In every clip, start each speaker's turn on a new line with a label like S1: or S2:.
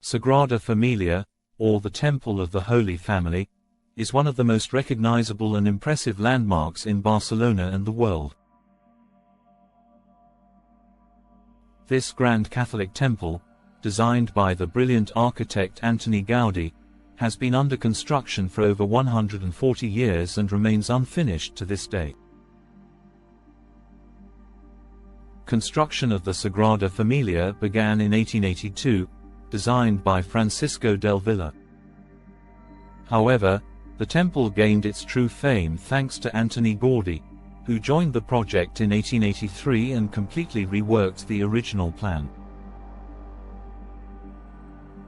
S1: Sagrada Familia, or the Temple of the Holy Family, is one of the most recognizable and impressive landmarks in Barcelona and the world. This grand Catholic temple, designed by the brilliant architect Antoni Gaudi, has been under construction for over 140 years and remains unfinished to this day. Construction of the Sagrada Familia began in 1882, designed by Francisco del Villa. However, the temple gained its true fame thanks to Antoni Gaudi, who joined the project in 1883 and completely reworked the original plan.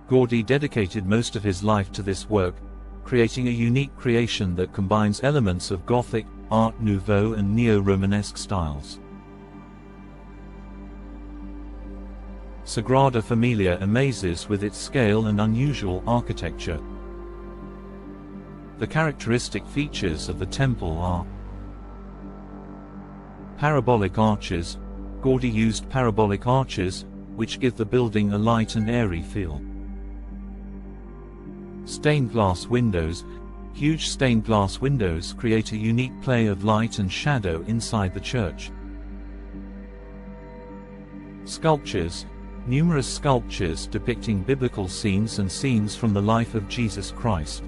S1: Gaudi dedicated most of his life to this work, creating a unique creation that combines elements of Gothic, Art Nouveau and Neo-Romanesque styles. Sagrada Familia amazes with its scale and unusual architecture. The characteristic features of the temple are parabolic arches. Gaudi used parabolic arches, which give the building a light and airy feel. Stained glass windows. Huge stained glass windows create a unique play of light and shadow inside the church. Sculptures. Numerous sculptures depicting biblical scenes and scenes from the life of Jesus Christ.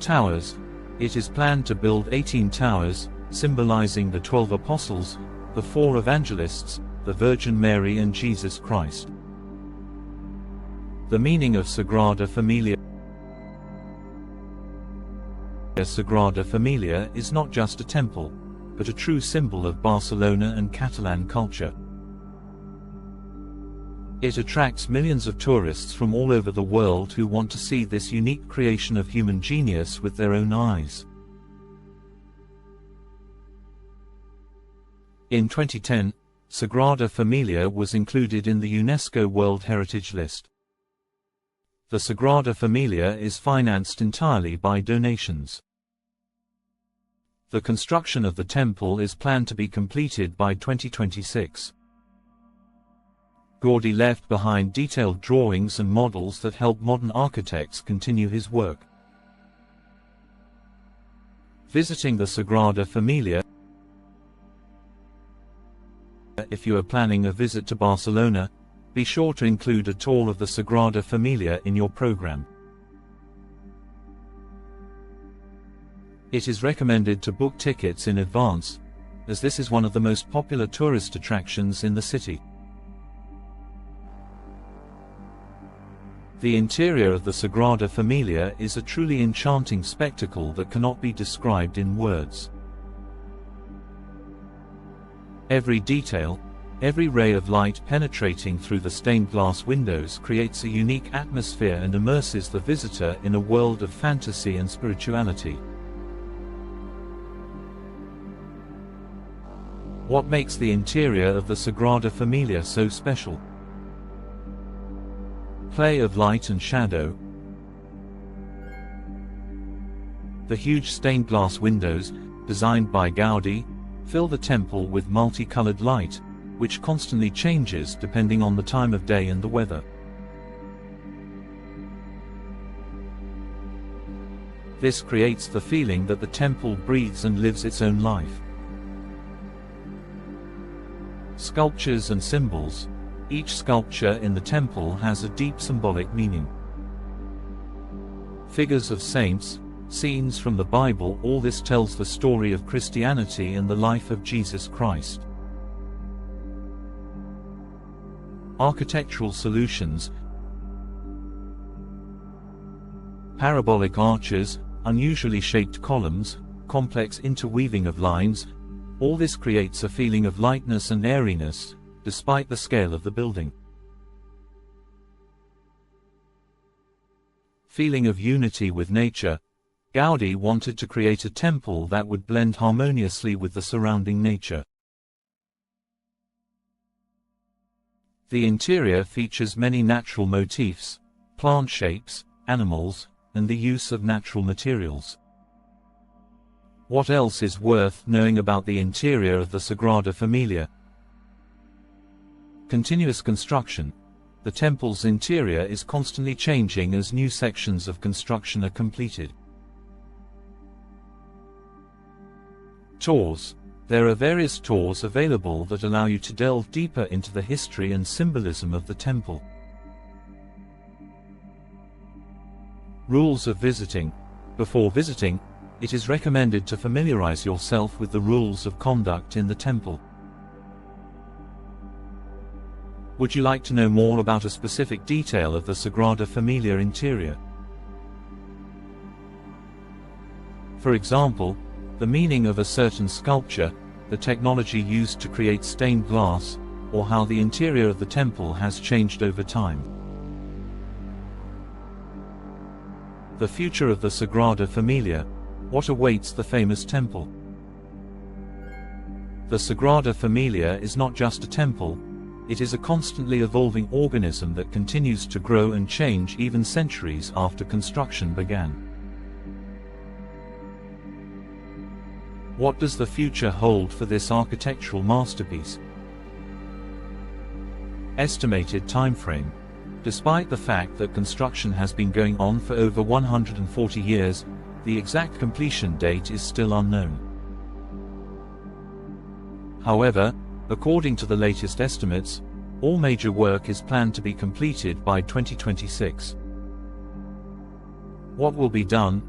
S1: Towers. It is planned to build 18 towers, symbolizing the 12 apostles, the 4 evangelists, the Virgin Mary and Jesus Christ. The meaning of Sagrada Familia. Sagrada Familia is not just a temple, but a true symbol of Barcelona and Catalan culture. It attracts millions of tourists from all over the world who want to see this unique creation of human genius with their own eyes. In 2010, Sagrada Familia was included in the UNESCO World Heritage List. The Sagrada Familia is financed entirely by donations. The construction of the temple is planned to be completed by 2026. Gaudi left behind detailed drawings and models that help modern architects continue his work. Visiting the Sagrada Familia. If you are planning a visit to Barcelona, be sure to include a tour of the Sagrada Familia in your program. It is recommended to book tickets in advance, as this is one of the most popular tourist attractions in the city. The interior of the Sagrada Familia is a truly enchanting spectacle that cannot be described in words. Every detail, every ray of light penetrating through the stained glass windows creates a unique atmosphere and immerses the visitor in a world of fantasy and spirituality. What makes the interior of the Sagrada Familia so special? Play of light and shadow. The huge stained glass windows, designed by Gaudi, fill the temple with multicolored light, which constantly changes depending on the time of day and the weather. This creates the feeling that the temple breathes and lives its own life. Sculptures and symbols. Each sculpture in the temple has a deep symbolic meaning. Figures of saints, scenes from the Bible, all this tells the story of Christianity and the life of Jesus Christ. Architectural solutions. Parabolic arches, unusually shaped columns, complex interweaving of lines, all this creates a feeling of lightness and airiness, despite the scale of the building. Feeling of unity with nature. Gaudi wanted to create a temple that would blend harmoniously with the surrounding nature. The interior features many natural motifs, plant shapes, animals, and the use of natural materials. What else is worth knowing about the interior of the Sagrada Familia? Continuous construction. The temple's interior is constantly changing as new sections of construction are completed. Tours. There are various tours available that allow you to delve deeper into the history and symbolism of the temple. Rules of visiting. Before visiting, it is recommended to familiarize yourself with the rules of conduct in the temple. Would you like to know more about a specific detail of the Sagrada Familia interior? For example, the meaning of a certain sculpture, the technology used to create stained glass, or how the interior of the temple has changed over time. The future of the Sagrada Familia. What awaits the famous temple? The Sagrada Familia is not just a temple, it is a constantly evolving organism that continues to grow and change even centuries after construction began. What does the future hold for this architectural masterpiece? Estimated timeframe. Despite the fact that construction has been going on for over 140 years, the exact completion date is still unknown. However, according to the latest estimates, all major work is planned to be completed by 2026. What will be done?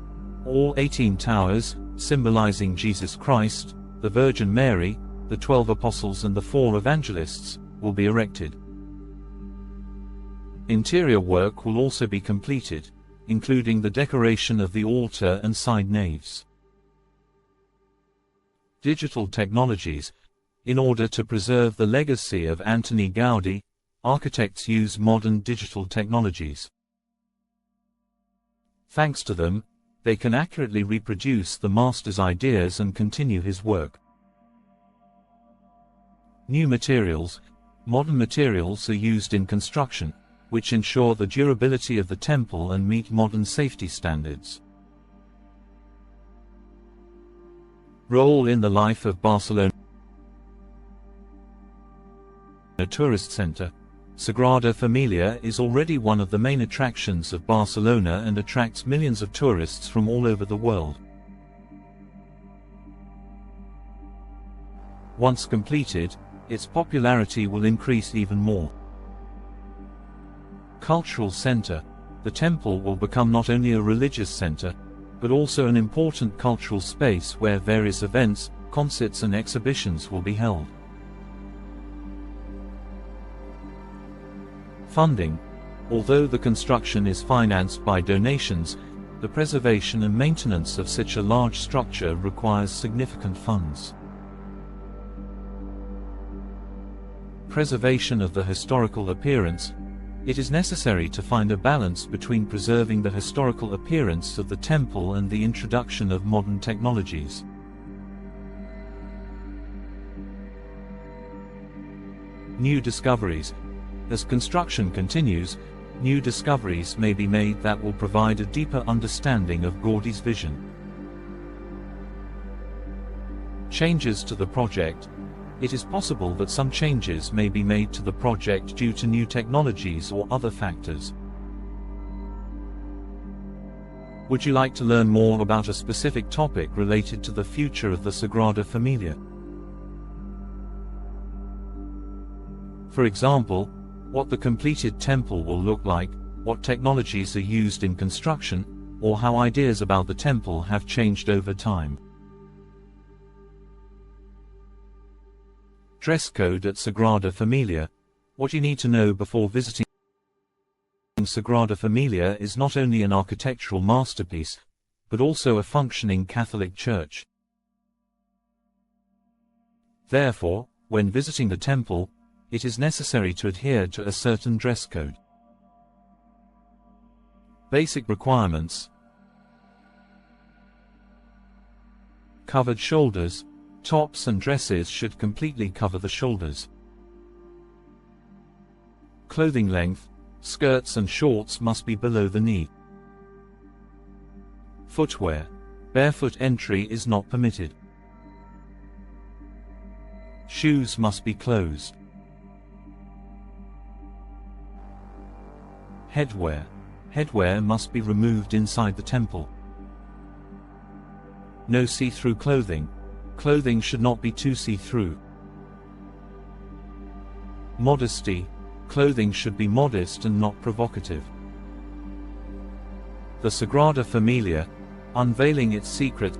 S1: All 18 towers, symbolizing Jesus Christ, the Virgin Mary, the 12 apostles and the 4 evangelists, will be erected. Interior work will also be completed, including the decoration of the altar and side naves. Digital technologies. In order to preserve the legacy of Antoni Gaudi, architects use modern digital technologies. Thanks to them, they can accurately reproduce the master's ideas and continue his work. New materials. Modern materials are used in construction, which ensure the durability of the temple and meet modern safety standards. Role in the life of Barcelona. A tourist center. Sagrada Familia is already one of the main attractions of Barcelona and attracts millions of tourists from all over the world. Once completed, its popularity will increase even more. Cultural center. The temple will become not only a religious center, but also an important cultural space where various events, concerts and exhibitions will be held. Funding. Although the construction is financed by donations, the preservation and maintenance of such a large structure requires significant funds. Preservation of the historical appearance. It is necessary to find a balance between preserving the historical appearance of the temple and the introduction of modern technologies. New discoveries. As construction continues, new discoveries may be made that will provide a deeper understanding of Gaudi's vision. Changes to the project. It is possible that some changes may be made to the project due to new technologies or other factors. Would you like to learn more about a specific topic related to the future of the Sagrada Familia? For example, what the completed temple will look like, what technologies are used in construction, or how ideas about the temple have changed over time. Dress code at Sagrada Familia. What you need to know before visiting Sagrada Familia is not only an architectural masterpiece, but also a functioning Catholic church. Therefore, when visiting the temple, it is necessary to adhere to a certain dress code. Basic requirements. Covered shoulders. Tops and dresses should completely cover the shoulders. Clothing length. Skirts and shorts must be below the knee. Footwear. Barefoot entry is not permitted. Shoes must be closed. Headwear. Headwear must be removed inside the temple. No see-through clothing. Clothing should not be too see-through. Modesty. Clothing should be modest and not provocative. The Sagrada Familia, unveiling its secret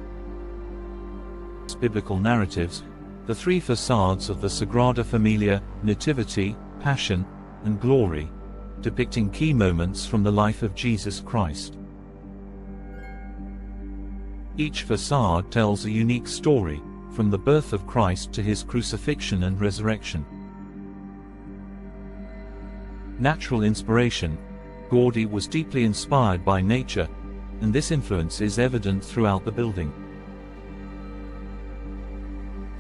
S1: biblical narratives, the three facades of the Sagrada Familia, Nativity, Passion, and Glory, depicting key moments from the life of Jesus Christ. Each facade tells a unique story, from the birth of Christ to his crucifixion and resurrection. Natural inspiration. Gaudi was deeply inspired by nature, and this influence is evident throughout the building.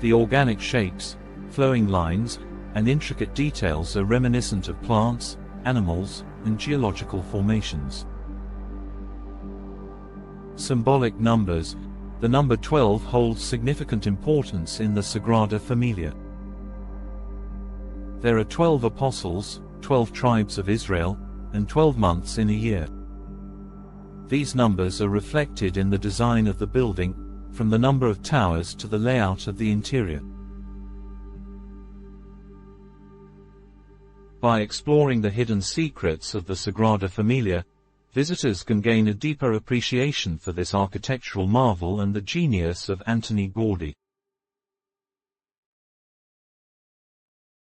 S1: The organic shapes, flowing lines, and intricate details are reminiscent of plants, animals, and geological formations. Symbolic numbers. The number 12 holds significant importance in the Sagrada Familia. There are 12 apostles, 12 tribes of Israel, and 12 months in a year. These numbers are reflected in the design of the building, from the number of towers to the layout of the interior. By exploring the hidden secrets of the Sagrada Familia, visitors can gain a deeper appreciation for this architectural marvel and the genius of Antoni Gaudí.